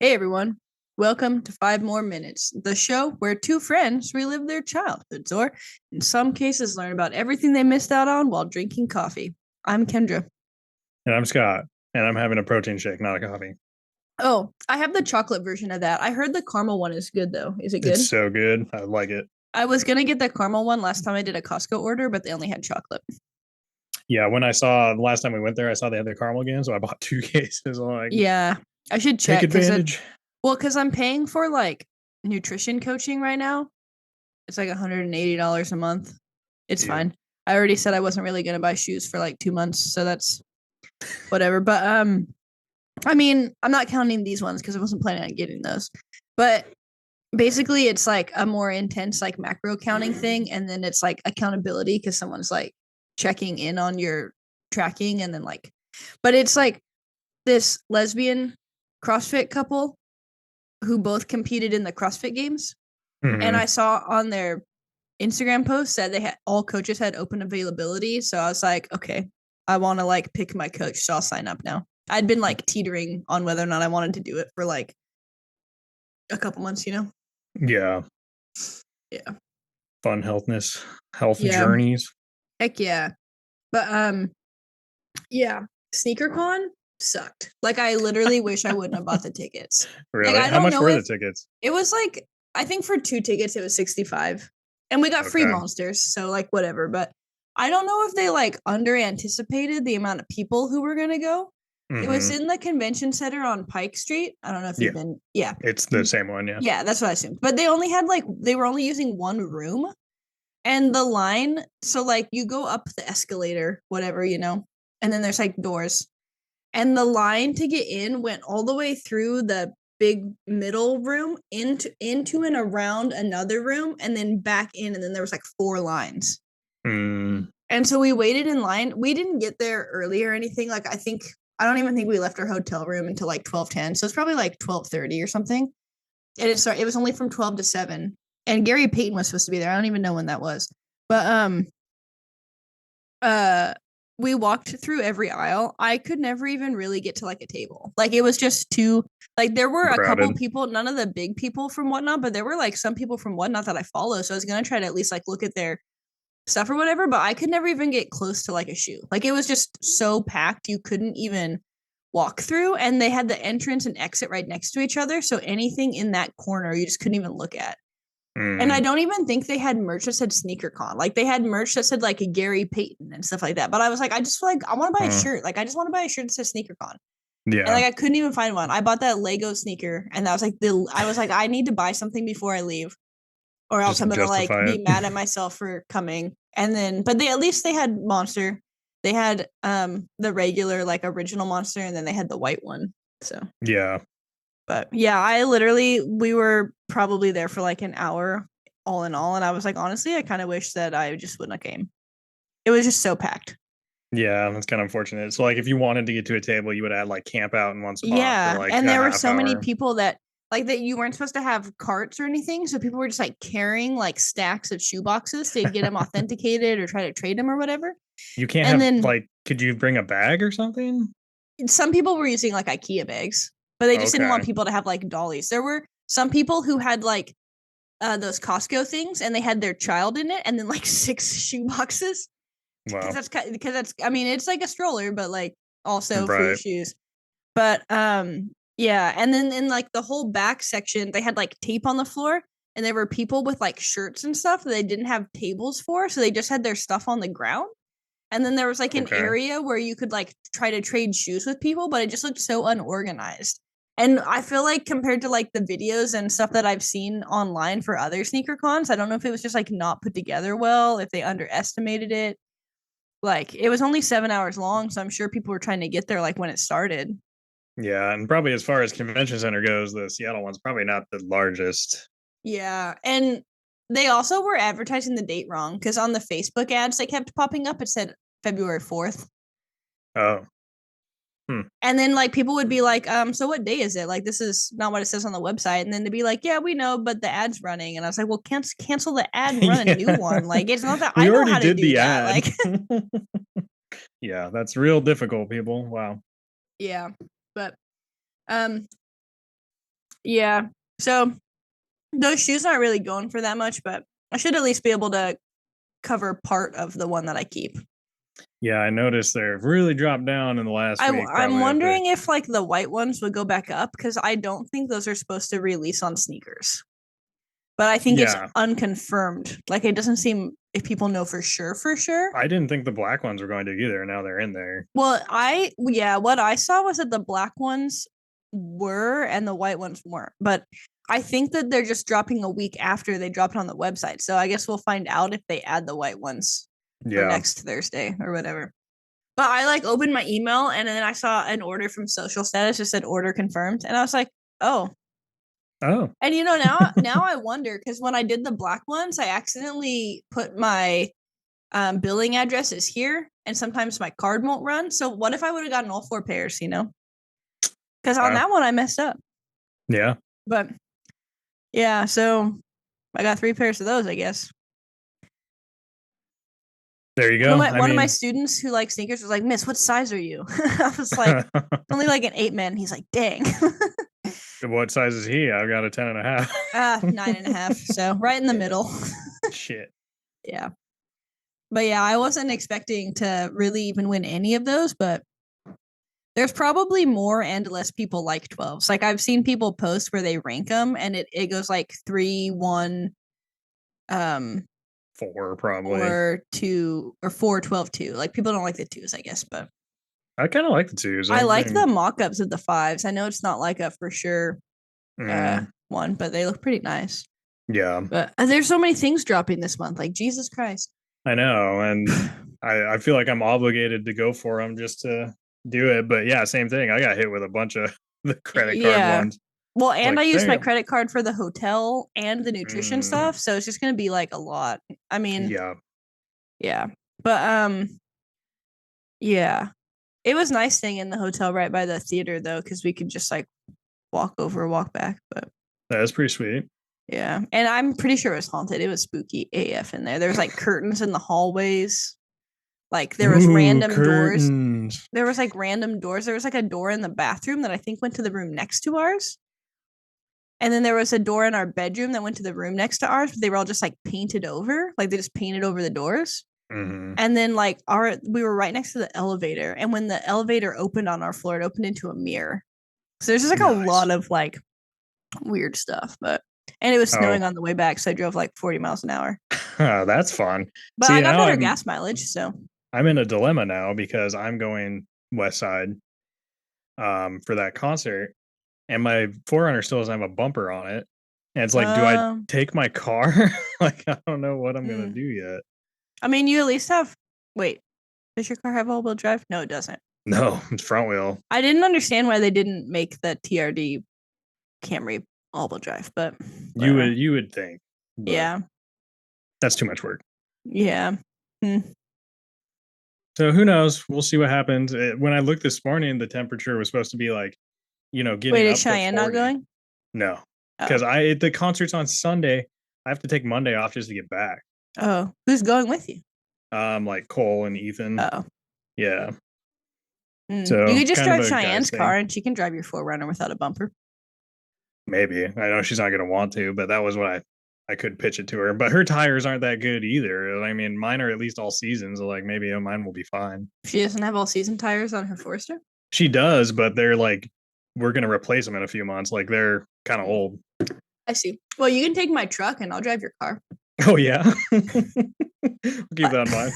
Hey everyone, welcome to 5 More Minutes, the show where two friends relive their childhoods or, in some cases, learn about everything they missed out on while drinking coffee. I'm Kendra. And I'm Scott, and I'm having a protein shake, not a coffee. Oh, I have the chocolate version of that. I heard the caramel one is good though. Is it It's good? so good. I like it. I was gonna get the caramel one last time I did a Costco order, but they only had chocolate. Yeah, when I saw the last time we went there, I saw they had their caramel again, so I bought two cases. I'm like, Yeah, I should take check advantage. because I'm paying for like nutrition coaching right now. It's like $180 a month. It's Ew. fine. I already said I wasn't really gonna buy shoes for like 2 months, so that's whatever. But I mean, I'm not counting these ones because I wasn't planning on getting those. But basically, it's like a more intense like macro counting thing, and then it's like accountability because someone's like checking in on your tracking, and then like, but it's like this lesbian CrossFit couple who both competed in the CrossFit games, and I Mm-hmm. saw on their Instagram post that they had all coaches had open availability. So I was like, okay, I want to like pick my coach, so I'll sign up now. I'd been like teetering on whether or not I wanted to do it for like a couple months. Yeah, Yeah. fun healthness, health Yeah. journeys. Heck yeah. But yeah, SneakerCon sucked. Like I literally wish I wouldn't have bought the tickets. Like Really? I How don't much know were the if tickets? it was like I think for 2 tickets it was 65. And we got free Okay. monsters, so like whatever, but I don't know if they like under anticipated the amount of people who were going to go. It was Mm-hmm. in the convention center on Pike Street. I don't know if you've Yeah, been. Yeah. it's the same one. Yeah. Yeah, that's what I assumed. But they only had like they were only using one room and the line, so like you go up the escalator, whatever, and then there's like doors. And the line to get in went all the way through the big middle room into and around another room and then back in, and then there was like four lines. Mm, And so we waited in line. We didn't get there early or anything. Like I don't even think we left our hotel room until like 12:10. So it's probably like 12:30 or something. And it was only from 12 to 7. And Gary Payton was supposed to be there. I don't even know when that was. But uh we walked through every aisle. I could never even really get to like a table. Like it was just too like there were a couple crowded. people, none of the big people from Whatnot, but there were like some people from Whatnot that I follow. So I was gonna try to at least like look at their stuff or whatever, but I could never even get close to like a shoe. Like it was just so packed you couldn't even walk through, and they had the entrance and exit right next to each other. So anything in that corner you just couldn't even look at. And I Mm, don't even think they had merch that said SneakerCon. Like they had merch that said like a Gary Payton and stuff like that. But I was like, I just feel like I want to buy a uh, shirt. Like I just want to buy a shirt that says SneakerCon. And yeah, like I couldn't even find one. I bought that Lego sneaker, and that was like the I was like, I need to buy something before I leave, or else just I'm to gonna like justify be it. mad at myself for coming. And then but they at least they had Monster. They had the regular like original Monster, and then they had the white one. So Yeah, but yeah, I literally we were probably there for like an hour all in all, and I was like, honestly, I kind of wish that I just wouldn't have came. It was just so packed. yeah, that's kind of unfortunate. So, like, if you wanted to get to a table, you would have like camp out in one spot for Yeah, like and a there were half so many hour. people that like that you weren't supposed to have carts or anything, so people were just like carrying like stacks of shoe boxes to get them authenticated or try to trade them or whatever. You can't And have then like, could you bring a bag or something? some people were using like IKEA bags, but they just didn't want Okay. people to have like dollies. There were some people who had like those Costco things, and they had their child in it, and then like six shoe boxes because Well, that's I mean it's like a stroller, but like also for your right. shoes. But yeah, and then in like the whole back section, they had like tape on the floor, and there were people with like shirts and stuff that they didn't have tables for, so they just had their stuff on the ground. And then there was like an Okay. area where you could like try to trade shoes with people, but it just looked so unorganized. And I feel like compared to like the videos and stuff that I've seen online for other sneaker cons, I don't know if it was just like not put together well, if they underestimated it. Like it was only 7 hours long, so I'm sure people were trying to get there like when it started. Yeah, and probably as far as convention center goes, the Seattle one's probably not the largest. Yeah. And they also were advertising the date wrong because on the Facebook ads they kept popping up, it said February 4th. Oh, hmm. And then like people would be like, so what day is it? Like this is not what it says on the website. And then they'd be like, yeah, we know, but the ad's running. And I was like, well, cancel the ad and run a new Yeah. one. Like it's not that I We know already how to did do the that. ad. Like Yeah, that's real difficult, people. Wow. yeah. But um Yeah. So those shoes aren't really going for that much, but I should at least be able to cover part of the one that I keep. Yeah, I noticed they've really dropped down in the last week. I'm Probably after. wondering if like the white ones would go back up because I don't think those are supposed to release on sneakers. But I think it's Yeah, unconfirmed. Like it doesn't seem if people know for sure, for sure. I didn't think the black ones were going to either. Now they're in there. Well, what I saw was that the black ones were and the white ones weren't. But I think that they're just dropping a week after they dropped on the website. So I guess we'll find out if they add the white ones for Yeah. next Thursday or whatever. But I like opened my email and then I saw an order from social status. It said order confirmed. And I was like, oh. Oh. And now I wonder because when I did the black ones, I accidentally put my billing addresses here and sometimes my card won't run. So what if I would have gotten all 4 pairs, Because on that one I messed up. Yeah. But yeah, so I got 3 pairs of those, I guess. There you go. One of my students who likes sneakers was like, Miss, what size are you? I was like, only like an 8 man. He's like, dang. What size is he? I've got a 10.5. 9.5. So right in the middle. Shit. Yeah. But yeah, I wasn't expecting to really even win any of those, but there's probably more and less people like 12s. Like I've seen people post where they rank them and it goes like 3, 1, 4 probably. or 2 or 4, 12, 2. Like people don't like the 2s, I guess, but I kind of like the 2s. I like the mock-ups of the 5s. I know it's not like a for sure one, but they look pretty nice. Yeah. But there's so many things dropping this month. Like Jesus Christ. I know, and I feel like I'm obligated to go for them just to do it. But yeah, same thing. I got hit with a bunch of the credit card ones. Well, and I used my credit card for the hotel and the nutrition stuff, so it's just gonna be like a lot. I mean, yeah, but yeah, it was nice staying in the hotel right by the theater though, because we could just like walk over, walk back. But that was pretty sweet. Yeah, and I'm pretty sure it was haunted. It was spooky AF in there. There was like curtains in the hallways. Like there was random doors. There was like random doors. There was like a door in the bathroom that I think went to the room next to ours. And then there was a door in our bedroom that went to the room next to ours, but they were all just like painted over. Like they just painted over the doors. Mm-hmm. And then like we were right next to the elevator. And when the elevator opened on our floor, it opened into a mirror. So there's just like a lot of like weird stuff, and it was snowing on the way back, so I drove like 40 miles an hour. That's fun. But I got better gas mileage, so I'm in a dilemma now because I'm going west side for that concert, and my 4Runner still doesn't have a bumper on it. And it's like, do I take my car? Like, I don't know what I'm gonna do yet. I mean, you at least have. Wait, does your car have all-wheel drive? No, it doesn't. No, it's front wheel. I didn't understand why they didn't make the TRD Camry all-wheel drive, but you would think. Yeah, that's too much work. Yeah. So who knows? We'll see what happens. When I looked this morning, the temperature was supposed to be like, getting. Wait, is Cheyenne not going? No, because the concert's on Sunday. I have to take Monday off just to get back. Oh, who's going with you? Like Cole and Ethan. Oh, yeah. So you could just drive Cheyenne's car, and she can drive your 4Runner without a bumper. Maybe. I know she's not going to want to, but that was what I could pitch it to her. But her tires aren't that good either. I mean, mine are at least all season, so like maybe mine will be fine. She doesn't have all season tires on her Forester? She does, but they're like, we're going to replace them in a few months. Like they're kind of old. I see. Well, you can take my truck and I'll drive your car. Oh, yeah. I'll keep that in mind.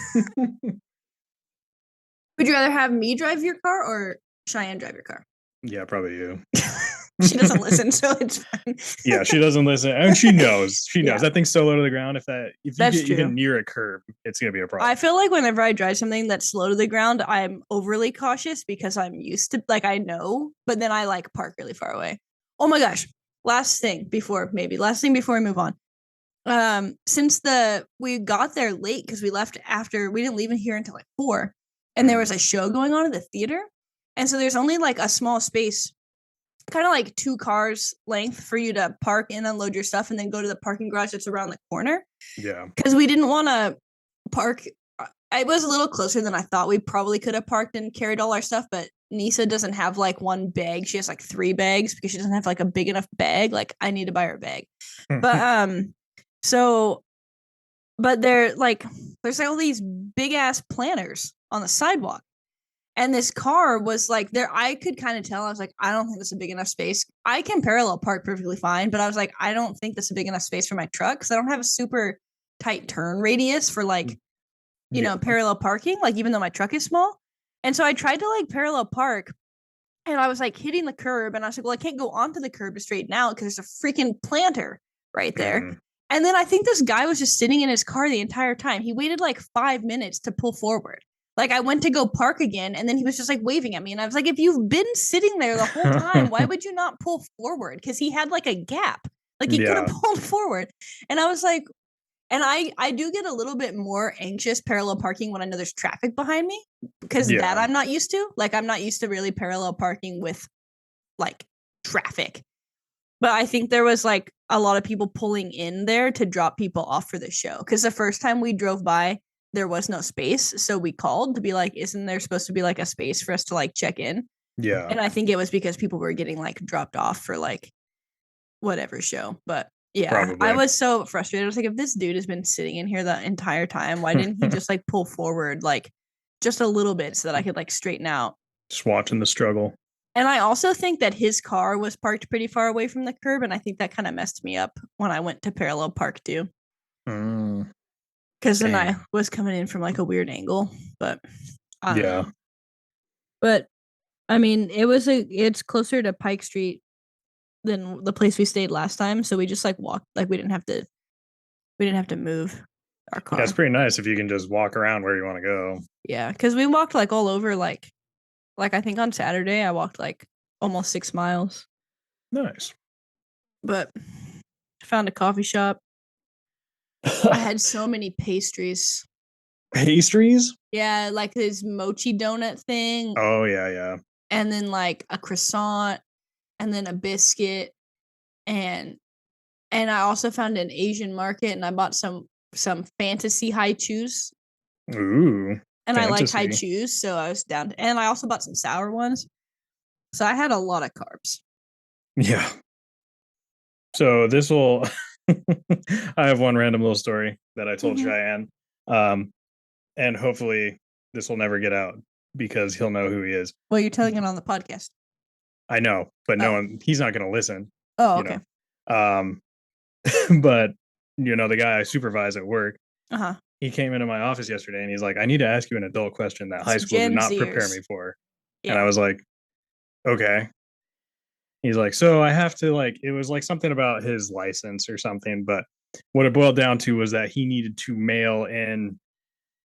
Would you rather have me drive your car or Cheyenne drive your car? Yeah, probably you. She doesn't listen, so it's fine. Yeah, she doesn't listen. And she knows. She knows. That thing's so low to the ground. If you get even near a curb, it's going to be a problem. I feel like whenever I drive something that's slow to the ground, I'm overly cautious because I'm used to, like, I know, but then I like park really far away. Oh my gosh. Last thing before we move on. Since we got there late because we left after, we didn't leave in here until like 4, and there was a show going on at the theater. And so there's only like a small space, kind of like 2 cars length for you to park and unload your stuff and then go to the parking garage that's around the corner. Yeah. Because we didn't want to park it was a little closer than I thought. We probably could have parked and carried all our stuff, but Nisa doesn't have like one bag. She has like 3 bags because she doesn't have like a big enough bag. Like I need to buy her a bag. But so but there's like all these big ass planters on the sidewalk. And this car was like there. I could kind of tell. I was like, I don't think this is a big enough space. I can parallel park perfectly fine, but I was like, I don't think this is a big enough space for my truck because I don't have a super tight turn radius for like, parallel parking. Like even though my truck is small, and so I tried to like parallel park, and I was like hitting the curb, and I was like, well, I can't go onto the curb to straighten out because there's a freaking planter right there. And then I think this guy was just sitting in his car the entire time. He waited like 5 minutes to pull forward. Like I went to go park again, and then he was just like waving at me, and I was like, "If you've been sitting there the whole time, why would you not pull forward?" Because he had like a gap, like he could have pulled forward. And I was like, and I do get a little bit more anxious parallel parking when I know there's traffic behind me because that I'm not used to. Like I'm not used to really parallel parking with like traffic. But I think there was like a lot of people pulling in there to drop people off for the show because the first time we drove by there was no space. So we called to be like, isn't there supposed to be like a space for us to like check in? Yeah. And I think it was because people were getting like dropped off for like whatever show. But yeah, probably. I was so frustrated. I was like, if this dude has been sitting in here the entire time, why didn't he just like pull forward like just a little bit so that I could like straighten out? Just watching the struggle. And I also think that his car was parked pretty far away from the curb. And I think that kind of messed me up when I went to parallel park too. Because then I was coming in from like a weird angle, but I don't know. But I mean, it's closer to Pike Street than the place we stayed last time, so we just like walked. Like we didn't have to move our car. Yeah, it's pretty nice if you can just walk around where you want to go. Yeah, because we walked like all over. Like I think on Saturday I walked like almost 6 miles. Nice. But I found a coffee shop. I had so many pastries. Pastries? Yeah, like this mochi donut thing. Oh, yeah. And then like a croissant and then a biscuit and I also found an Asian market and I bought some fantasy high chews. Ooh. And fantasy. I like high chews, so I was down. And I also bought some sour ones. So I had a lot of carbs. Yeah. So this will I have one random little story that I told Cheyenne. And hopefully this will never get out because he'll know who he is. Well, you're telling it on the podcast. I know, but he's not going to listen. Oh, okay. But the guy I supervise at work, he came into my office yesterday and he's like, I need to ask you an adult question that high school did not prepare me for. Yeah. And I was like, okay. He's like, so I have to it was like something about his license or something, but what it boiled down to was that he needed to mail in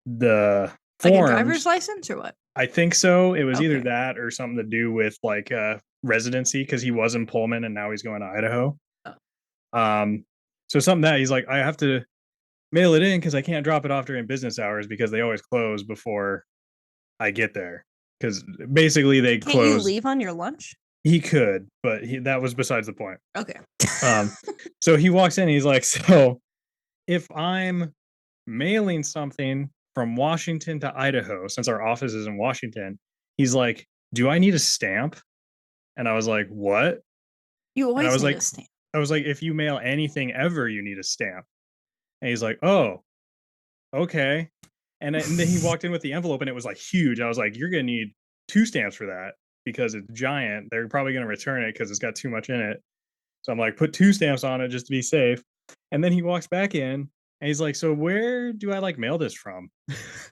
the forms. Like a driver's license or what? I think so. It was either that or something to do with like residency because he was in Pullman and now he's going to Idaho. Oh. So something that he's like, I have to mail it in because I can't drop it off during business hours because they always close before I get there. Because basically they close. Can't you leave on your lunch? He could, but that was besides the point. Okay. So he walks in and he's like, so if I'm mailing something from Washington to Idaho, since our office is in Washington, he's like, do I need a stamp? And I was like, what? You always need a stamp. I was like, if you mail anything ever, you need a stamp. And he's like, oh, okay. And then he walked in with the envelope and it was like huge. I was like, you're going to need 2 stamps for that because it's giant. They're probably going to return it because it's got too much in it. So I'm like, put 2 stamps on it just to be safe. And then he walks back in and he's like, so where do I mail this from?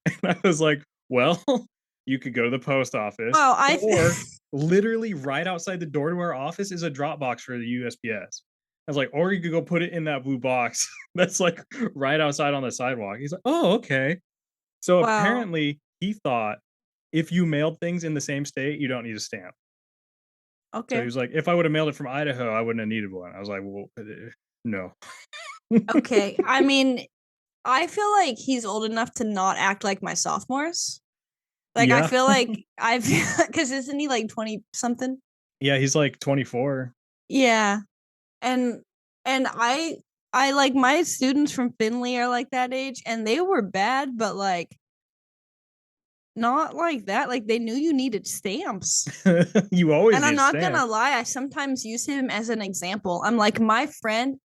And I was like, well, you could go to the post office. Or literally right outside the door to our office is a drop box for the USPS. I was like, or you could go put it in that blue box that's like right outside on the sidewalk. He's like, oh, okay. So apparently he thought if you mailed things in the same state, you don't need a stamp. Okay. So he was like, if I would have mailed it from Idaho, I wouldn't have needed one. I was like, well, no. Okay. I mean, I feel like he's old enough to not act like my sophomores. Like, yeah. I feel like because isn't he like 20 something? Yeah, he's like 24. Yeah. And I like my students from Finley are like that age and they were bad, but like not like that. Like they knew you needed stamps. You always And I'm need not stamps. gonna lie, I sometimes use him as an example. I'm like, my friend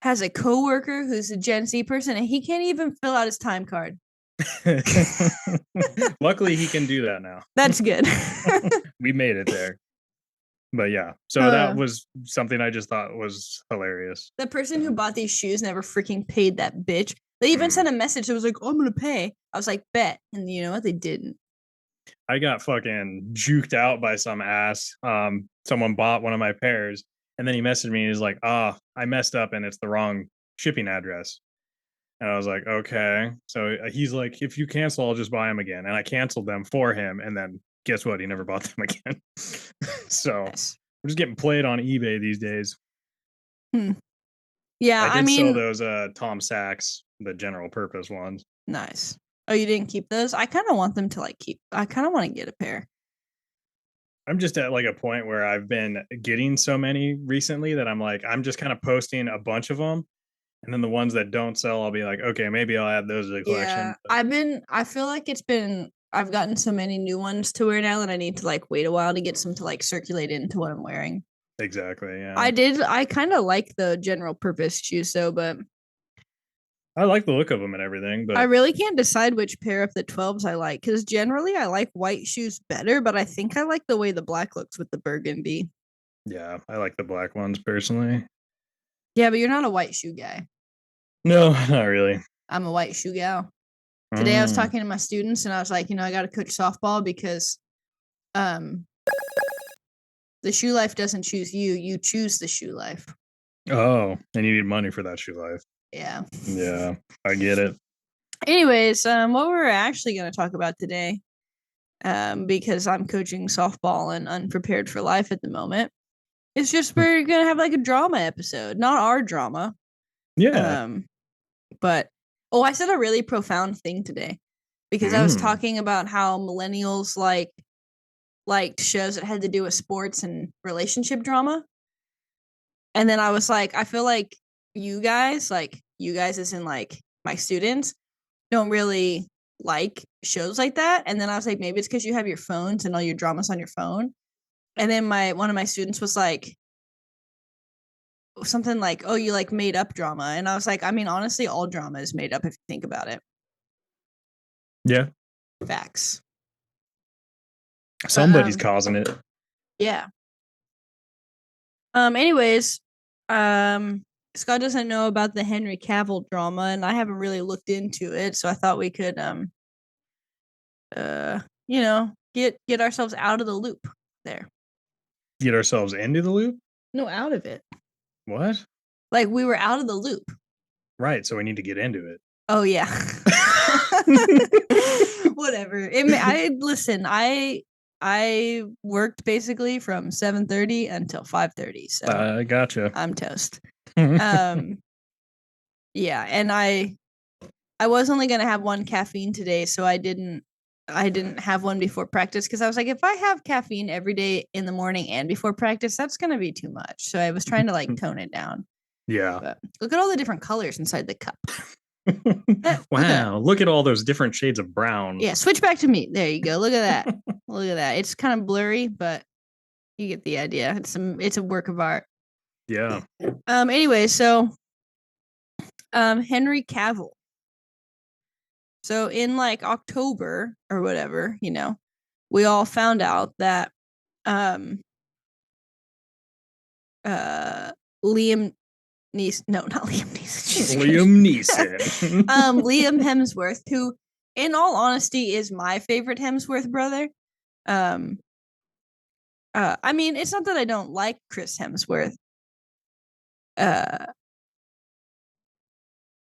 has a coworker who's a Gen Z person, and he can't even fill out his time card. Luckily, he can do that now. That's good. We made it there. But yeah, so that was something I just thought was hilarious. The person who bought these shoes never freaking paid that bitch. They even sent a message that was like, oh, I'm gonna pay. I was like, bet. And you know what? They didn't. I got fucking juked out by some ass. Someone bought one of my pairs, and then he messaged me and he's like, I messed up and it's the wrong shipping address. And I was like, okay. So he's like, if you cancel, I'll just buy them again. And I canceled them for him. And then guess what? He never bought them again. So Nice. we're just getting played on eBay these days. Yeah, I did sell those Tom Sachs, the general purpose ones. Nice. Oh, you didn't keep those? I kind of want them to like keep. I kind of want to get a pair. I'm just at like a point where I've been getting so many recently that I'm like, I'm just kind of posting a bunch of them. And then the ones that don't sell, I'll be like, okay, maybe I'll add those to the collection. Yeah, I feel like I've gotten so many new ones to wear now that I need to like wait a while to get some to like circulate into what I'm wearing. Exactly. Yeah. I kind of like the general purpose shoes though, but I like the look of them and everything, but I really can't decide which pair of the 12s I like because generally I like white shoes better, but I think I like the way the black looks with the burgundy. yeah, I like the black ones personally. Yeah, but you're not a white shoe guy. No, not really. I'm a white shoe gal. Today I was talking to my students and I was like, I got to coach softball because the shoe life doesn't choose you, you choose the shoe life. Oh, and you need money for that shoe life. Yeah. Yeah, I get it. Anyways, what we're actually going to talk about today, because I'm coaching softball and unprepared for life at the moment, it's just we're going to have like a drama episode, not our drama. Yeah. But I said a really profound thing today because I was talking about how millennials liked shows that had to do with sports and relationship drama. And then I was like, I feel like you guys as in like my students, don't really like shows like that. And then I was like, maybe it's because you have your phones and all your dramas on your phone. And then one of my students was like, something like, oh, you like made up drama. And I was like, I mean, honestly, all drama is made up if you think about it. Yeah. Facts. Somebody's causing it. Yeah. Anyways, Scott doesn't know about the Henry Cavill drama, and I haven't really looked into it, so I thought we could get ourselves out of the loop there. Get ourselves into the loop? No, out of it. What? Like we were out of the loop. Right, so we need to get into it. Oh yeah. Whatever. I worked basically from 7:30 until 5:30. So I gotcha. I'm toast. Yeah, and I was only gonna have one caffeine today, so I didn't have one before practice because I was like, if I have caffeine every day in the morning and before practice, that's gonna be too much. So I was trying to like tone it down. Yeah. But look at all the different colors inside the cup. Wow, look at all those different shades of brown. Yeah, switch back to me. There you go. Look at that. Look at that. It's kind of blurry, but you get the idea. It's a work of art. Yeah. Anyway, so Henry Cavill. So in like October or whatever, we all found out that Liam Neeson, no, not Liam Neeson. Liam Neeson. Liam Hemsworth, who in all honesty is my favorite Hemsworth brother. I mean, it's not that I don't like Chris Hemsworth.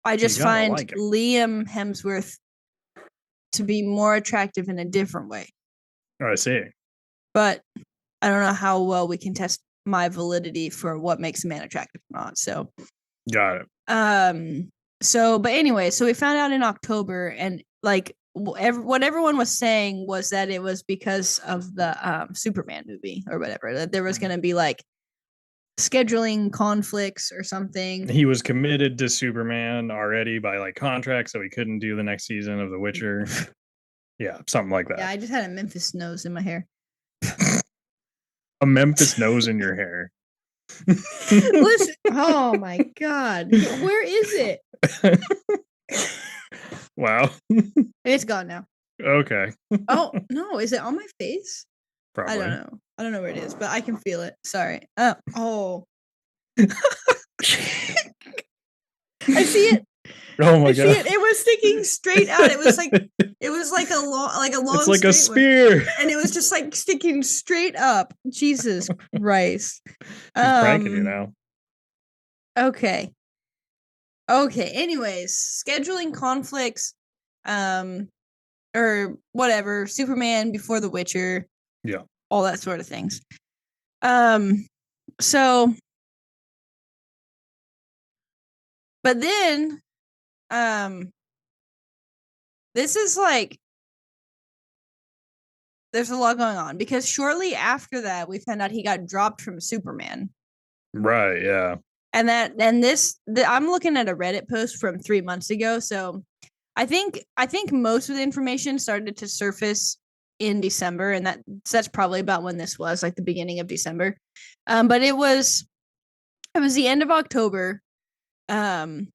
I just find Liam Hemsworth to be more attractive in a different way. Oh, I see. But I don't know how well we can test my validity for what makes a man attractive or not. So got it. But anyway, so we found out in October, and like what everyone was saying was that it was because of the Superman movie or whatever, that there was going to be like scheduling conflicts or something. He was committed to Superman already by like contract, so he couldn't do the next season of The Witcher. Yeah, something like that. Yeah, I just had a Memphis nose in my hair. A Memphis nose in your hair. Listen, oh my God. Where is it? Wow. It's gone now. Okay. Oh, no. Is it on my face? Probably. I don't know. I don't know where it is, but I can feel it. Sorry. Oh. I see it. Oh my I God. see it. It was sticking straight out. It was like a long It's like a spear. and it was just like sticking straight up. Jesus Christ. She's pranking you now. Okay. Anyways, scheduling conflicts, or whatever. Superman before The Witcher. Yeah. All that sort of things. So, but then, this is like, there's a lot going on because shortly after that, we found out he got dropped from Superman. Right. Yeah. And I'm looking at a Reddit post from 3 months ago. So I think most of the information started to surface in December, and that's probably about when this was, like the beginning of December. But it was the end of October, when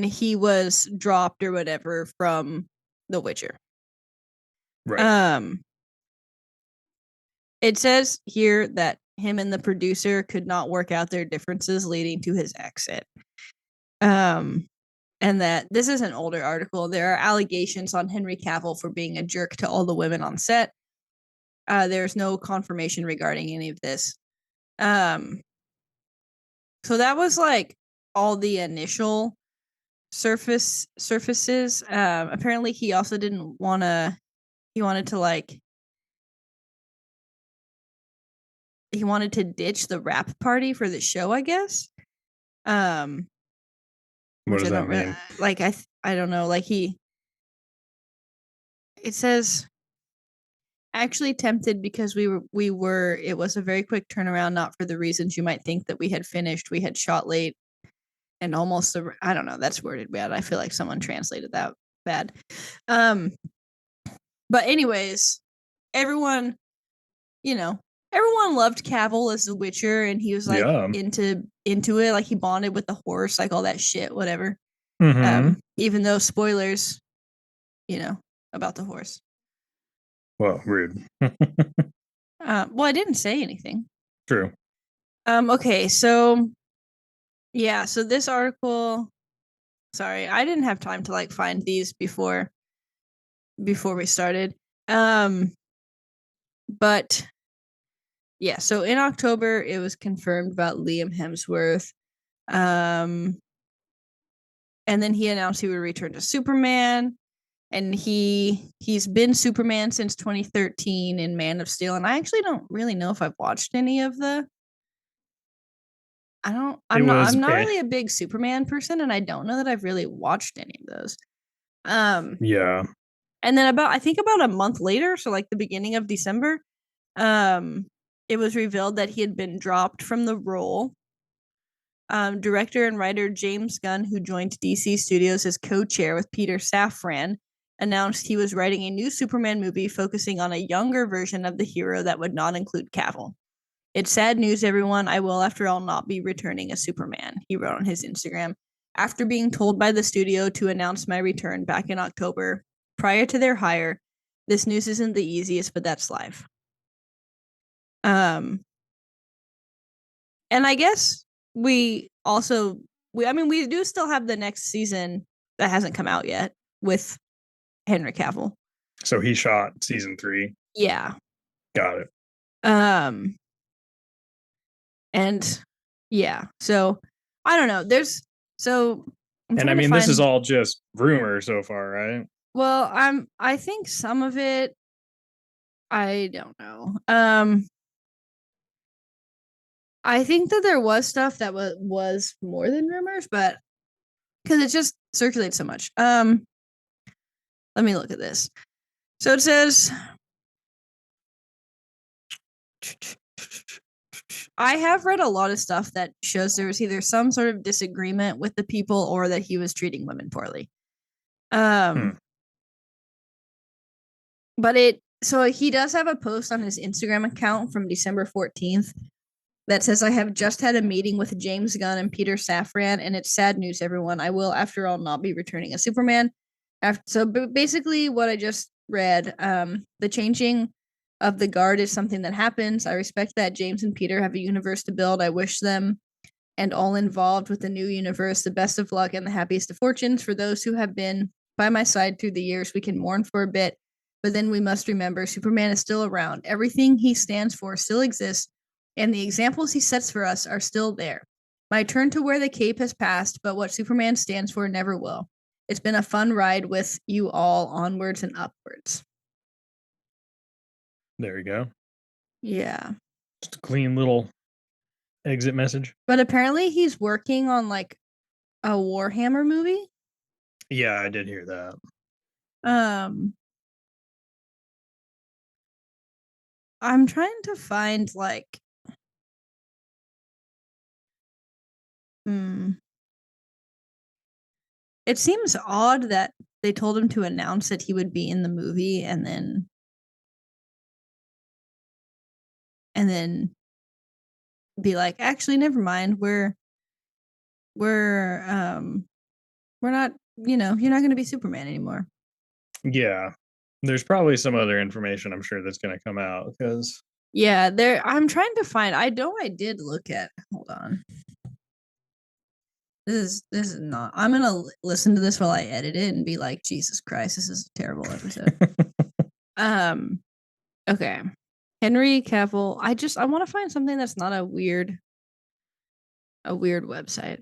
he was dropped or whatever from The Witcher. Right. It says here that him and the producer could not work out their differences, leading to his exit. And that this is an older article. There are allegations on Henry Cavill for being a jerk to all the women on set. There's no confirmation regarding any of this. So that was like all the initial surfaces. Apparently he also didn't want to, he wanted to ditch the rap party for the show, I guess. What does that mean? I don't know. Like it says, actually tempted because we were. It was a very quick turnaround, not for the reasons you might think that we had finished. We had shot late and almost. I don't know. That's worded bad. I feel like someone translated that bad. But anyways, everyone, everyone loved Cavill as the Witcher, and he was like into it. Like he bonded with the horse, like all that shit, whatever. Mm-hmm. Even though spoilers, about the horse. Well, rude. Well, I didn't say anything. True. Okay, so yeah, so this article. Sorry, I didn't have time to like find these before we started. But yeah, so in October it was confirmed about Liam Hemsworth. And then he announced he would return to Superman, and he's been Superman since 2013 in Man of Steel, and I actually don't really know if I've watched any of the. I'm not really a big Superman person, and I don't know that I've really watched any of those. Yeah. And then I think about a month later, so like the beginning of December, it was revealed that he had been dropped from the role. Director and writer James Gunn, who joined DC Studios as co-chair with Peter Safran, announced he was writing a new Superman movie focusing on a younger version of the hero that would not include Cavill. It's sad news, everyone. I will, after all, not be returning as Superman, he wrote on his Instagram. After being told by the studio to announce my return back in October, prior to their hire, this news isn't the easiest, but that's life. And I guess we do still have the next season that hasn't come out yet with Henry Cavill. So he shot season 3. Yeah. Got it. And yeah, so I don't know. And I mean, this is all just rumor so far, right? Well, I think some of it, I don't know. I think that there was stuff that was more than rumors, but because it just circulates so much. Let me look at this. So it says, I have read a lot of stuff that shows there was either some sort of disagreement with the people or that he was treating women poorly. Um, but so he does have a post on his Instagram account from December 14th that says, I have just had a meeting with James Gunn and Peter Safran, and it's sad news, everyone. I will, after all, not be returning as Superman. So basically, what I just read, the changing of the guard is something that happens. I respect that James and Peter have a universe to build. I wish them and all involved with the new universe the best of luck and the happiest of fortunes. For those who have been by my side through the years, we can mourn for a bit, but then we must remember Superman is still around. Everything he stands for still exists, and the examples he sets for us are still there. My turn to wear the cape has passed, but what Superman stands for never will. It's been a fun ride with you all, onwards and upwards. There you go. Yeah. Just a clean little exit message. But apparently he's working on like a Warhammer movie. Yeah, I did hear that. I'm trying to find like it seems odd that they told him to announce that he would be in the movie and then be like, actually, never mind. We're not, you're not going to be Superman anymore. Yeah. There's probably some other information I'm sure that's going to come out because yeah, I'm trying to find. I did look at. Hold on. This is not. I'm gonna listen to this while I edit it and be like, Jesus Christ, this is a terrible episode. Okay. Henry Cavill. I want to find something that's not a weird website.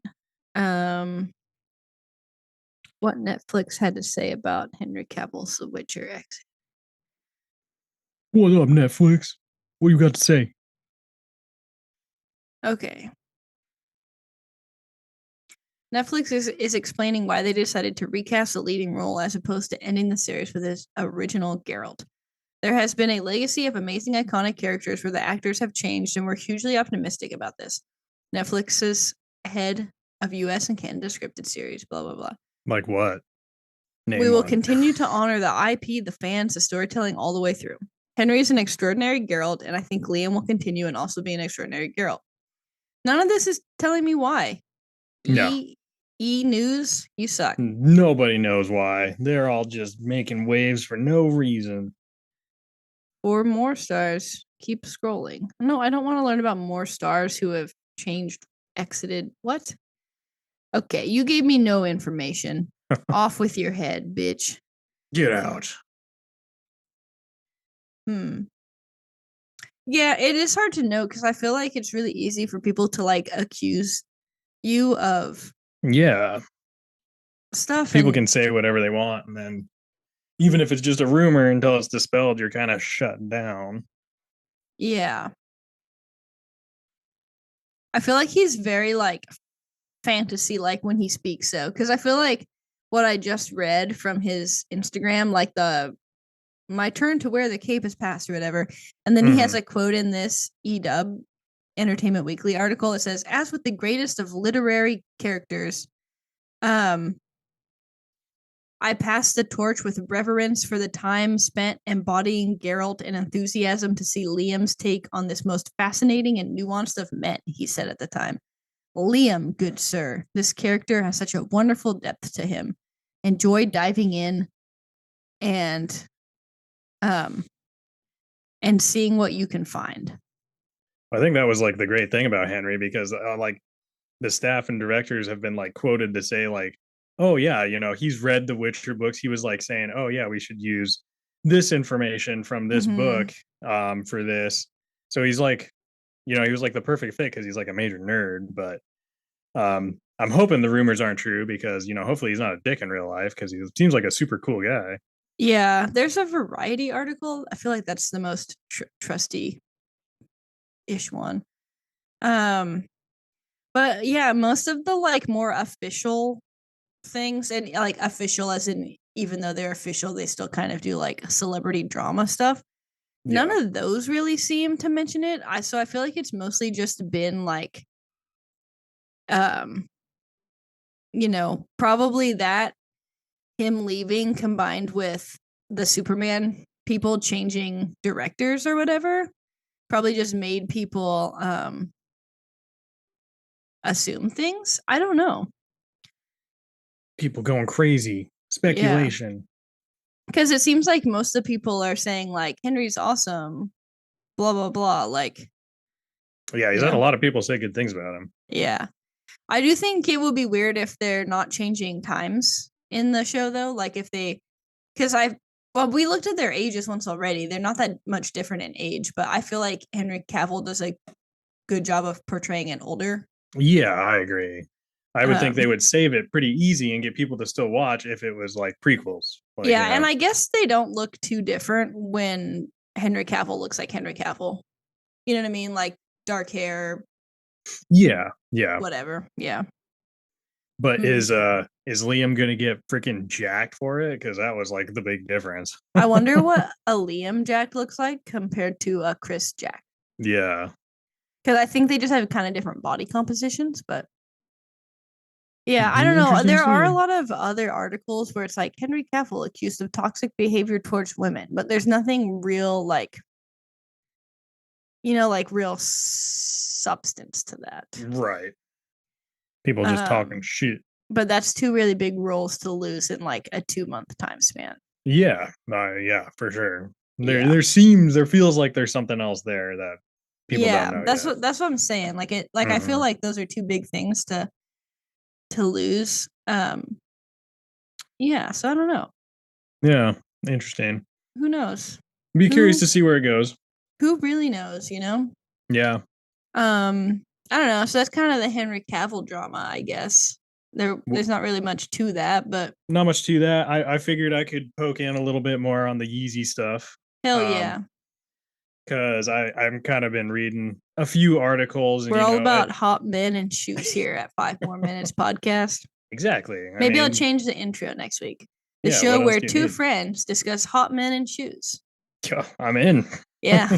What Netflix had to say about Henry Cavill's The Witcher X. What up, Netflix? What you got to say? Okay. Netflix is explaining why they decided to recast the leading role as opposed to ending the series with his original Geralt. There has been a legacy of amazing iconic characters where the actors have changed, and we're hugely optimistic about this. Netflix's head of US and Canada scripted series, blah, blah, blah. Like what? Name we will continue to honor the IP, the fans, the storytelling all the way through. Henry is an extraordinary Geralt, and I think Liam will continue and also be an extraordinary Geralt. None of this is telling me why. No. E News, you suck. Nobody knows why. They're all just making waves for no reason. For more stars, keep scrolling. No, I don't want to learn about more stars who have changed, exited. What? Okay, you gave me no information. Off with your head, bitch. Get out. Yeah, it is hard to know because I feel like it's really easy for people to like accuse you of stuff. People can say whatever they want, and then even if it's just a rumor until it's dispelled, you're kind of shut down. Yeah. I feel like he's very like fantasy like when he speaks so because I feel like what I just read from his Instagram, like my turn to wear the cape is past or whatever. And then he has a quote in this EW Entertainment Weekly article. It says, as with the greatest of literary characters, I pass the torch with reverence for the time spent embodying Geralt and enthusiasm to see Liam's take on this most fascinating and nuanced of men, he said at the time. Liam, good sir, this character has such a wonderful depth to him. Enjoy diving in and seeing what you can find. I think that was like the great thing about Henry because like the staff and directors have been like quoted to say like, oh yeah, he's read the Witcher books. He was like saying, oh yeah, we should use this information from this book for this. So he's like, he was like the perfect fit because he's like a major nerd. But I'm hoping the rumors aren't true because hopefully he's not a dick in real life because he seems like a super cool guy. Yeah, there's a Variety article. I feel like that's the most trusty ish one. But yeah, most of the like more official things, and like official as in even though they're official, they still kind of do like celebrity drama stuff. None of those really seem to mention it. So I feel like it's mostly just been like probably that him leaving combined with the Superman people changing directors or whatever probably just made people assume things. I don't know. People going crazy. Yeah. Speculation. Because it seems like most of the people are saying like Henry's awesome, blah blah blah. Like, Yeah, he's had a lot of people say good things about him. Yeah. I do think it would be weird if they're not changing times in the show though. Like if they because we looked at their ages once already. They're not that much different in age, but I feel like Henry Cavill does a good job of portraying an older. Yeah, I agree. I would think they would save it pretty easy and get people to still watch if it was like prequels. Like, yeah, and I guess they don't look too different when Henry Cavill looks like Henry Cavill. You know what I mean? Like dark hair. Yeah. Whatever. Yeah. But is Liam gonna get freaking jacked for it? Because that was like the big difference. I wonder what a Liam Jack looks like compared to a Chris Jack. Yeah. Because I think they just have kind of different body compositions, but yeah, I don't know. There are a lot of other articles where it's like Henry Cavill accused of toxic behavior towards women, but there's nothing real like, like real substance to that. Right. People just talking shit. But that's two really big roles to lose in like a 2-month time span. Yeah. Yeah, for sure. There feels like there's something else there that people don't know. That's what I'm saying. Like I feel like those are two big things to lose. Yeah, so I don't know. Yeah, interesting. Who knows? Be curious to see where it goes. Who really knows, Yeah. I don't know. So that's kind of the Henry Cavill drama, I guess. There's not really much to that, but not much to that. I figured I could poke in a little bit more on the Yeezy stuff. Hell yeah. Because I'm kind of been reading a few articles. We're all about hot men and shoes here at 5 More Minutes podcast. Exactly. Maybe I'll change the intro next week. The show where two friends discuss hot men and shoes. I'm in. Yeah.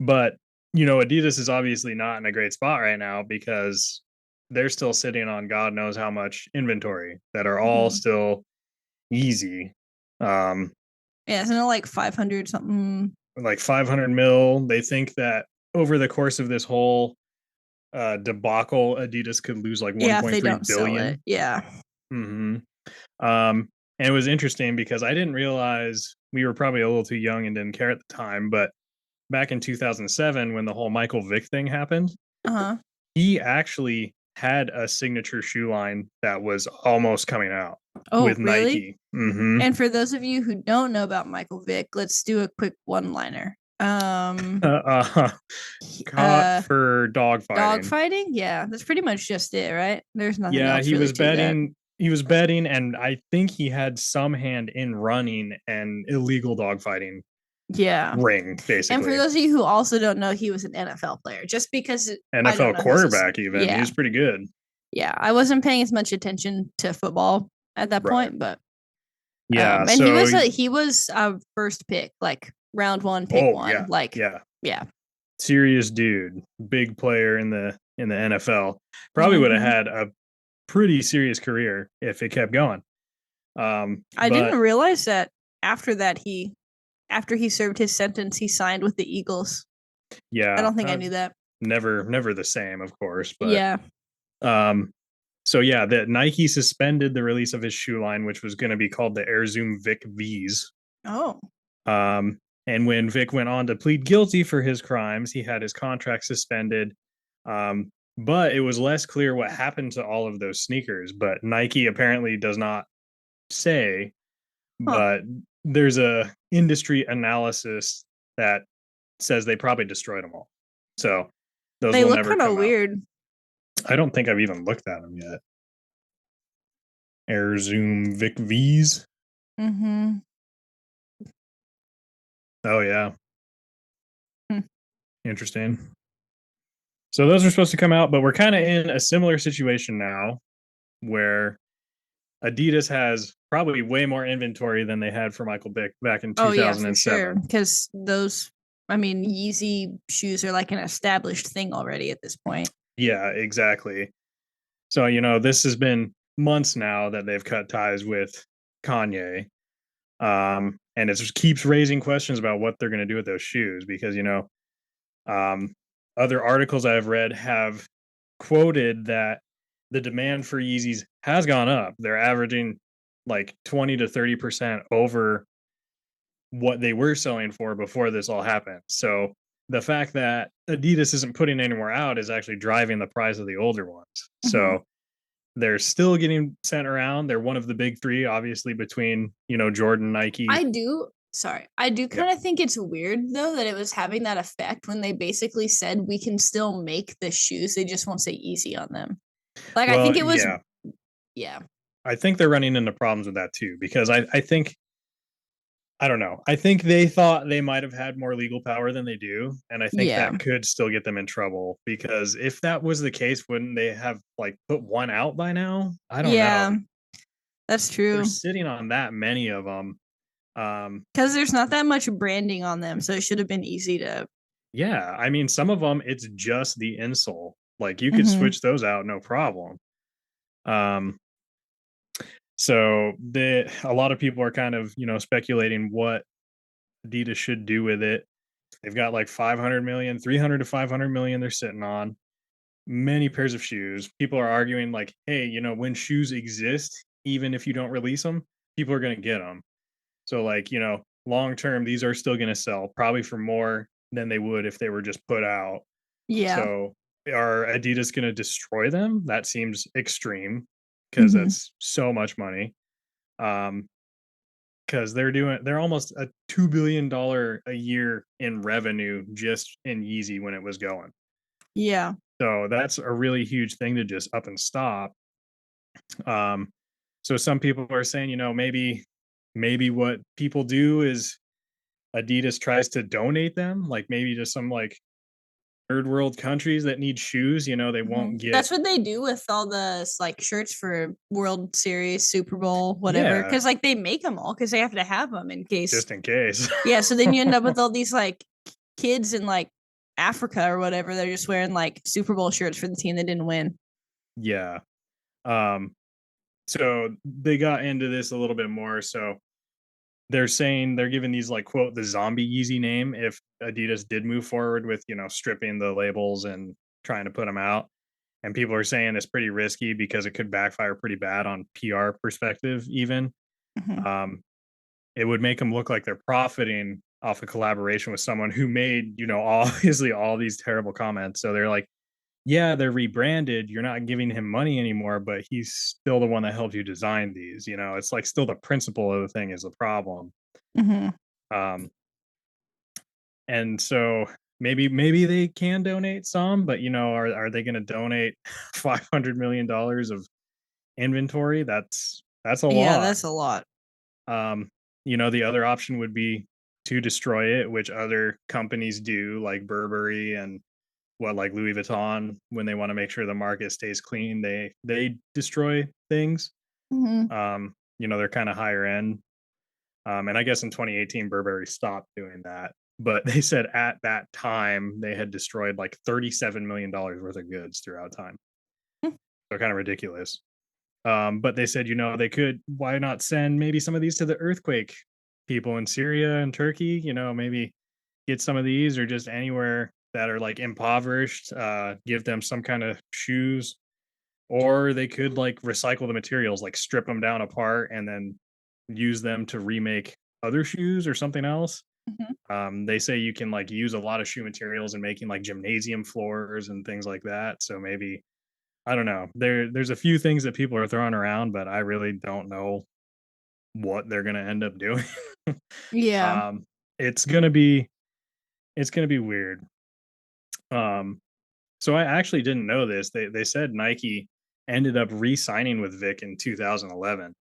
But Adidas is obviously not in a great spot right now because they're still sitting on God knows how much inventory that are all still Yeezy. Yeah, isn't it like 500 something? Like 500 mil. They think that over the course of this whole debacle, Adidas could lose like 1.3 billion. Yeah. Mm-hmm. And it was interesting because I didn't realize, we were probably a little too young and didn't care at the time, but back in 2007 when the whole Michael Vick thing happened, he actually had a signature shoe line that was almost coming out with Nike. Mm-hmm. And for those of you who don't know about Michael Vick, let's do a quick one-liner. Caught for dogfighting. Yeah, that's pretty much just it, right? There's nothing else. Yeah, he was betting. He was betting, and I think he had some hand in running and illegal dogfighting. Yeah, ring basically. And for those of you who also don't know, he was an NFL player. Just because NFL quarterback, even he was pretty good. Yeah, I wasn't paying as much attention to football at that point, but yeah, and so he was a first pick, like round 1, pick 1. Yeah, serious dude, big player in the NFL. Probably would have had a pretty serious career if it kept going. I didn't realize that after he served his sentence, he signed with the Eagles. Yeah, I don't think I knew that. Never the same, of course. But yeah. So yeah, that Nike suspended the release of his shoe line, which was going to be called the Air Zoom Vic V's. Oh. And when Vic went on to plead guilty for his crimes, he had his contract suspended. But it was less clear what happened to all of those sneakers. But Nike apparently does not say. But there's a industry analysis that says they probably destroyed them all. So those they will look never kind of weird. I don't think I've even looked at them yet. Air Zoom Vic V's. Mm-hmm. Oh yeah. Interesting. So those are supposed to come out, but we're kind of in a similar situation now where Adidas has probably way more inventory than they had for Michael Vick back in 2007. Because those, Yeezy shoes are like an established thing already at this point. Yeah, exactly. So, this has been months now that they've cut ties with Kanye. And it just keeps raising questions about what they're going to do with those shoes because, um, other articles I've read have quoted that the demand for Yeezys has gone up. They're averaging like 20 to 30% over what they were selling for before this all happened. So the fact that Adidas isn't putting any more out is actually driving the price of the older ones. Mhm. So they're still getting sent around. They're one of the big three, obviously, between, Jordan, Nike. I do Yeah. kind of think it's weird though that it was having that effect when they basically said we can still make the shoes, they just won't say easy on them. Like I think Well, it was yeah. yeah. I think they're running into problems with that too, because I think I don't know. I think they thought they might have had more legal power than they do, and I think Yeah. that could still get them in trouble because if that was the case, wouldn't they have like put one out by now? I don't know. Yeah, that's They're true. sitting on that many of them. Um, Because there's not that much branding on them, so it should have been easy to. yeah, I mean, some of them it's just the insole. Like you could Mhm. switch those out, no problem. Um, so a lot of people are kind of speculating what Adidas should do with it. They've got like 500 million, 300 to 500 million they're sitting on. Many pairs of shoes. People are arguing like, hey, when shoes exist, even if you don't release them, people are going to get them. So like, long term, these are still going to sell probably for more than they would if they were just put out. Yeah. So are Adidas going to destroy them? That seems extreme because Mhm. that's so much money. Um, because they're almost a $2 billion a year in revenue just in Yeezy when it was going. Yeah. So that's a really huge thing to just up and stop. Um, so some people are saying, maybe what people do is Adidas tries to donate them, like maybe to some like third world countries that need shoes. They won't get. That's what they do with all the like shirts for World Series, Super Bowl, whatever. Yeah, Because like they make them all because they have to have them in case. just in case. Yeah. So then you end up with all these like kids in like Africa or whatever. They're just wearing like Super Bowl shirts for the team that didn't win. Yeah. Um, so they got into this a little bit more. So they're saying they're giving these like quote the zombie Yeezy name if Adidas did move forward with stripping the labels and trying to put them out. And people are saying it's pretty risky because it could backfire pretty bad on PR perspective. Even Mhm. um, it would make them look like they're profiting off a collaboration with someone who made obviously all these terrible comments. So they're like, yeah, they're rebranded. You're not giving him money anymore, but he's still the one that helped you design these. It's like still the principle of the thing is the problem. Mhm. Um, and so maybe they can donate some, but are they going to donate $500 million of inventory? That's a Yeah, lot. that's a lot. Um, the other option would be to destroy it, which other companies do, like Burberry and like Louis Vuitton, when they want to make sure the market stays clean, they destroy things. Mhm. They're kind of higher end. And I guess in 2018, Burberry stopped doing that. But they said at that time they had destroyed like $37 million worth of goods throughout time. So kind of ridiculous. But they said, they could, why not send maybe some of these to the earthquake people in Syria and Turkey, maybe get some of these or just anywhere that are like impoverished, give them some kind of shoes, or they could like recycle the materials, like strip them down apart and then use them to remake other shoes or something else. Mhm. They say you can like use a lot of shoe materials in making like gymnasium floors and things like that. So maybe I don't know. There's a few things that people are throwing around, but I really don't know what they're gonna end up doing. Yeah. um, it's gonna be it's gonna be weird. Um, so I actually didn't know this. They said Nike ended up re-signing with Vic in 2011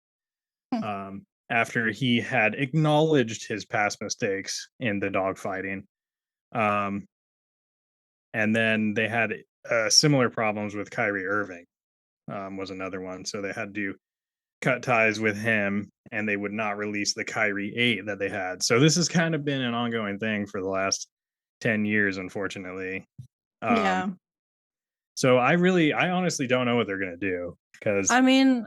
Hmm. after he had acknowledged his past mistakes in the dogfighting. Um, and then they had similar problems with Kyrie Irving. Was another one, so they had to cut ties with him and they would not release the Kyrie 8 that they had. So this has kind of been an ongoing thing for the last 10 years, unfortunately. Um, Yeah. so I honestly don't know what they're going to do because I mean,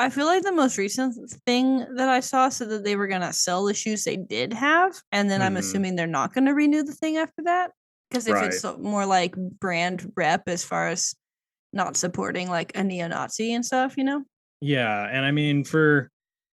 I feel like the most recent thing that I saw said that they were gonna sell the shoes they did have, and then I'm assuming they're not gonna renew the thing after that. Because if it's more like brand rep as far as not supporting like a neo-Nazi and stuff, you know? Yeah, and I mean, for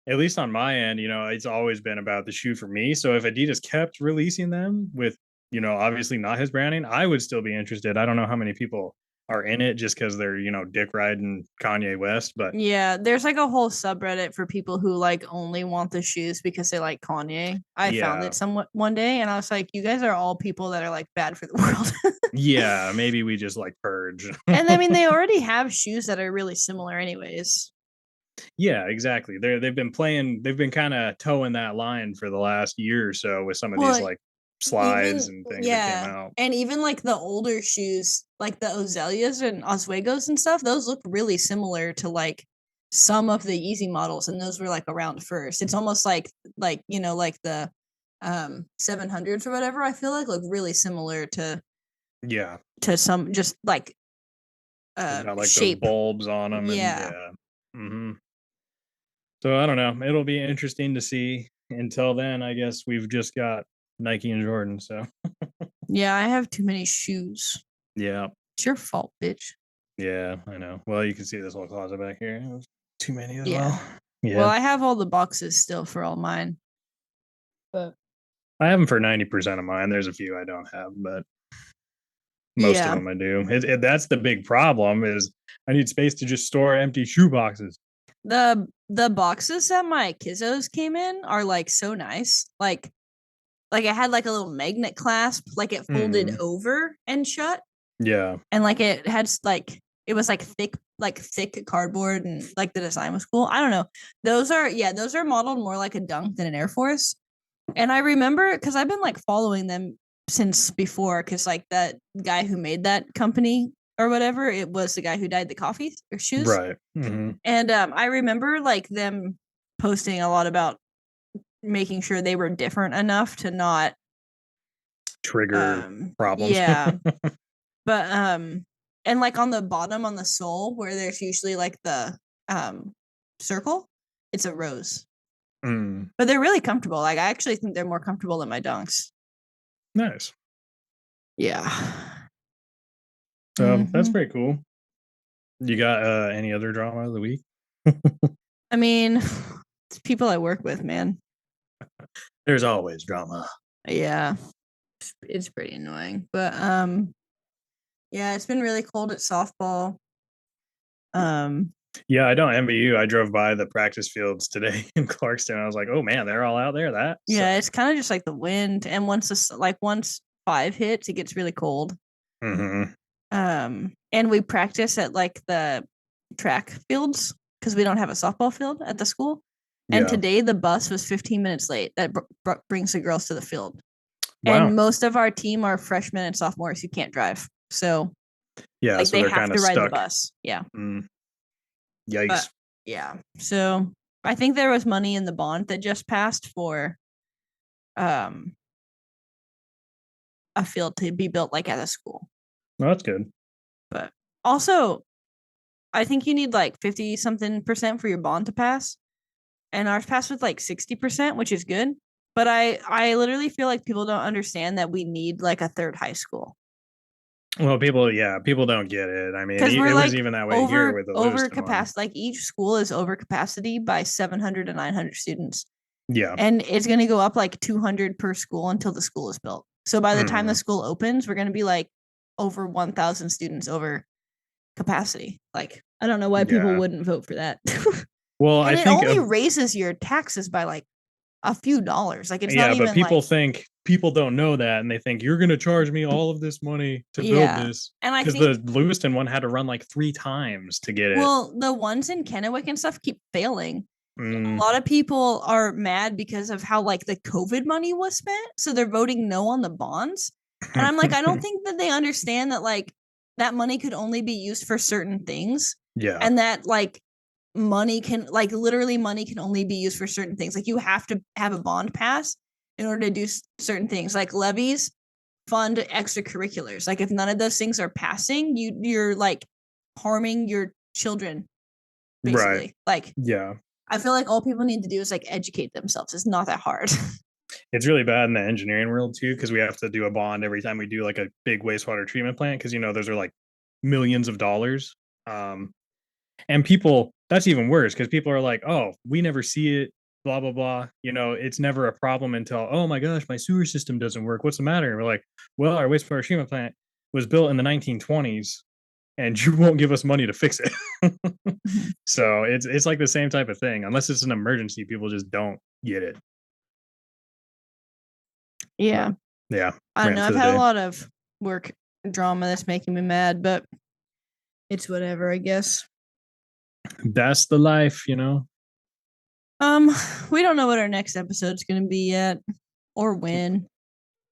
at least on my end, it's always been about the shoe for me. So if Adidas kept releasing them with, obviously not his branding, I would still be interested. I don't know how many people are in it just because they're, dick riding Kanye West, but yeah, there's like a whole subreddit for people who like only want the shoes because they like Kanye. I found it somewhat one day and I was like, you guys are all people that are like bad for the world. Yeah, maybe we just like purge. And I mean, they already have shoes that are really similar, anyways. Yeah, exactly. They've been kind of towing that line for the last year or so with some of these like slides and things that came out. And even like the older shoes, like the Ozelias and Oswegos and stuff, those look really similar to like some of the Yeezy models, and those were like around first. It's almost like like the 700s or whatever. I feel like look really similar to some just like got like shape. those bulbs on them, and Mm-hmm. So I don't know. It'll be interesting to see. Until then, I guess we've just got Nike and Jordan. So yeah, I have too many shoes. yeah, it's your fault, bitch. Yeah, I know. Well, you can see this whole closet back here. Too many as well. Yeah. Well, I have all the boxes still for all mine. But I have them for 90% of mine. There's a few I don't have, but most of them I do. That's the big problem is I need space to just store empty shoe boxes. The boxes that my Kizzos came in are like so nice. Like it had like a little magnet clasp, like it folded over and shut. Yeah. And like it had like it was like thick cardboard, and like the design was cool. I don't know. Those are modeled more like a Dunk than an Air Force. And I remember because I've been like following them since before, because like that guy who made that company or whatever, it was the guy who dyed the coffee or shoes. Right. And I remember like them posting a lot about making sure they were different enough to not trigger problems. Yeah. But and like on the bottom on the sole where there's usually like the circle, it's a rose. But they're really comfortable. Like I actually think they're more comfortable than my Dunks. Nice. Yeah. So that's pretty cool. You got any other drama of the week? I mean, it's people I work with, man. There's always drama. Yeah. It's pretty annoying. But yeah, it's been really cold at softball. Yeah, I don't envy you. I drove by the practice fields today in Clarkston. I was like, oh man, they're all out there. Yeah, it's kind of just like the wind. And once 5 hits, it gets really cold. And we practice at like the track fields because we don't have a softball field at the school. And today the bus was 15 minutes late. That brings the girls to the field. Wow. And most of our team are freshmen and sophomores who can't drive. So yeah, like so they they're have to ride stuck. the bus. Yeah. Yikes. But, yeah. So I think there was money in the bond that just passed for a field to be built like at a school. Well, that's good. But also, I think you need like 50 something percent for your bond to pass. And ours passed with like 60%, which is good. But I literally feel like people don't understand that we need like a third high school. Well, people don't get it. I mean, it like was even that way here with the over capacity. Like each school is over capacity by 700 to 900 students. Yeah. And it's going to go up like 200 per school until the school is built. So by the time the school opens, we're going to be like over 1,000 students over capacity. Like, I don't know why people wouldn't vote for that. Well, and it only raises your taxes by like a few dollars. Like it's not even but people don't know that, and they think you're going to charge me all of this money to build this. And I think the Lewiston one had to run like 3 times to get it. Well, the ones in Kennewick and stuff keep failing. A lot of people are mad because of how like the COVID money was spent, so they're voting no on the bonds. And I'm like, I don't think that they understand that like that money could only be used for certain things. Yeah. And that like money can like literally money can only be used for certain things. Like you have to have a bond pass in order to do certain things, like levies fund extracurriculars. Like if none of those things are passing, you're like harming your children Right. basically. Like, Yeah. I feel like all people need to do is like educate themselves. It's not that hard. It's really bad in the engineering world too, because we have to do a bond every time we do like a big wastewater treatment plant, because those are like millions of dollars. And people, that's even worse, because people are like, oh, we never see it, blah blah blah. It's never a problem until, oh my gosh, my sewer system doesn't work, what's the matter? And we're like, well, our wastewater treatment plant was built in the 1920s and you won't give us money to fix it. So it's like the same type of thing. Unless it's an emergency, people just don't get it. Yeah. But, yeah. I don't Rant know. for I've the had a day. lot of work drama that's making me mad, but it's whatever, I guess. That's the life. We don't know what our next episode's gonna be yet or when.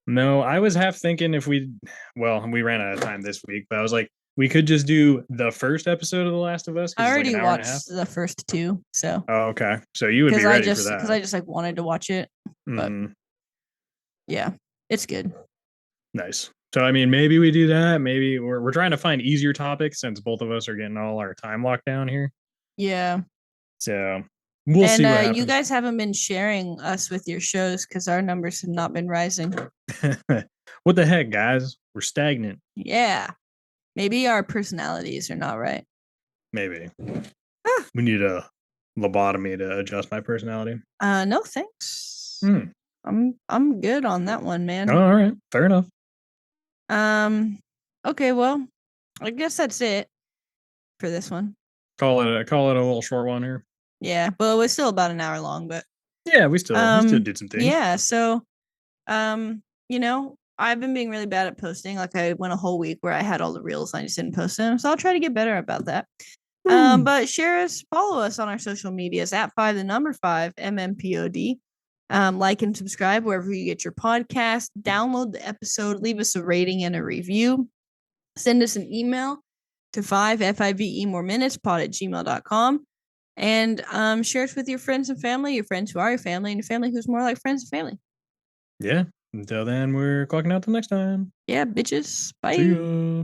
No, I was half thinking if we ran out of time this week, but I was like, we could just do the first episode of The Last of Us I because it's like already an hour and a half. watched the first two, so Oh, okay. So you would be ready for because that. I just like wanted to watch it, but yeah, it's good. Nice. So I mean, maybe we do that. Maybe we're trying to find easier topics since both of us are getting all our time locked down here. Yeah. So we'll see what happens. You guys haven't been sharing us with your shows because our numbers have not been rising. What the heck, guys? We're stagnant. Yeah. Maybe our personalities are not right. Maybe. We need a lobotomy to adjust my personality. No thanks. I'm good on that one, man. Oh, all right. Fair enough. Okay, well, I guess that's it for this one. Call it a little short one here. Yeah, but it was still about an hour long, but yeah, we still did some things. Yeah, so I've been being really bad at posting. Like I went a whole week where I had all the reels and I just didn't post them. So I'll try to get better about that. But follow us on our social medias at 5 MMPOD. Like and subscribe wherever you get your podcast. Download the episode, leave us a rating and a review. Send us an email to 5FIVE more minutes pod@gmail.com. And share it with your friends and family, your friends who are your family, and your family who's more like friends and family. Yeah. Until then, we're clocking out till next time. Yeah, bitches. Bye. See ya.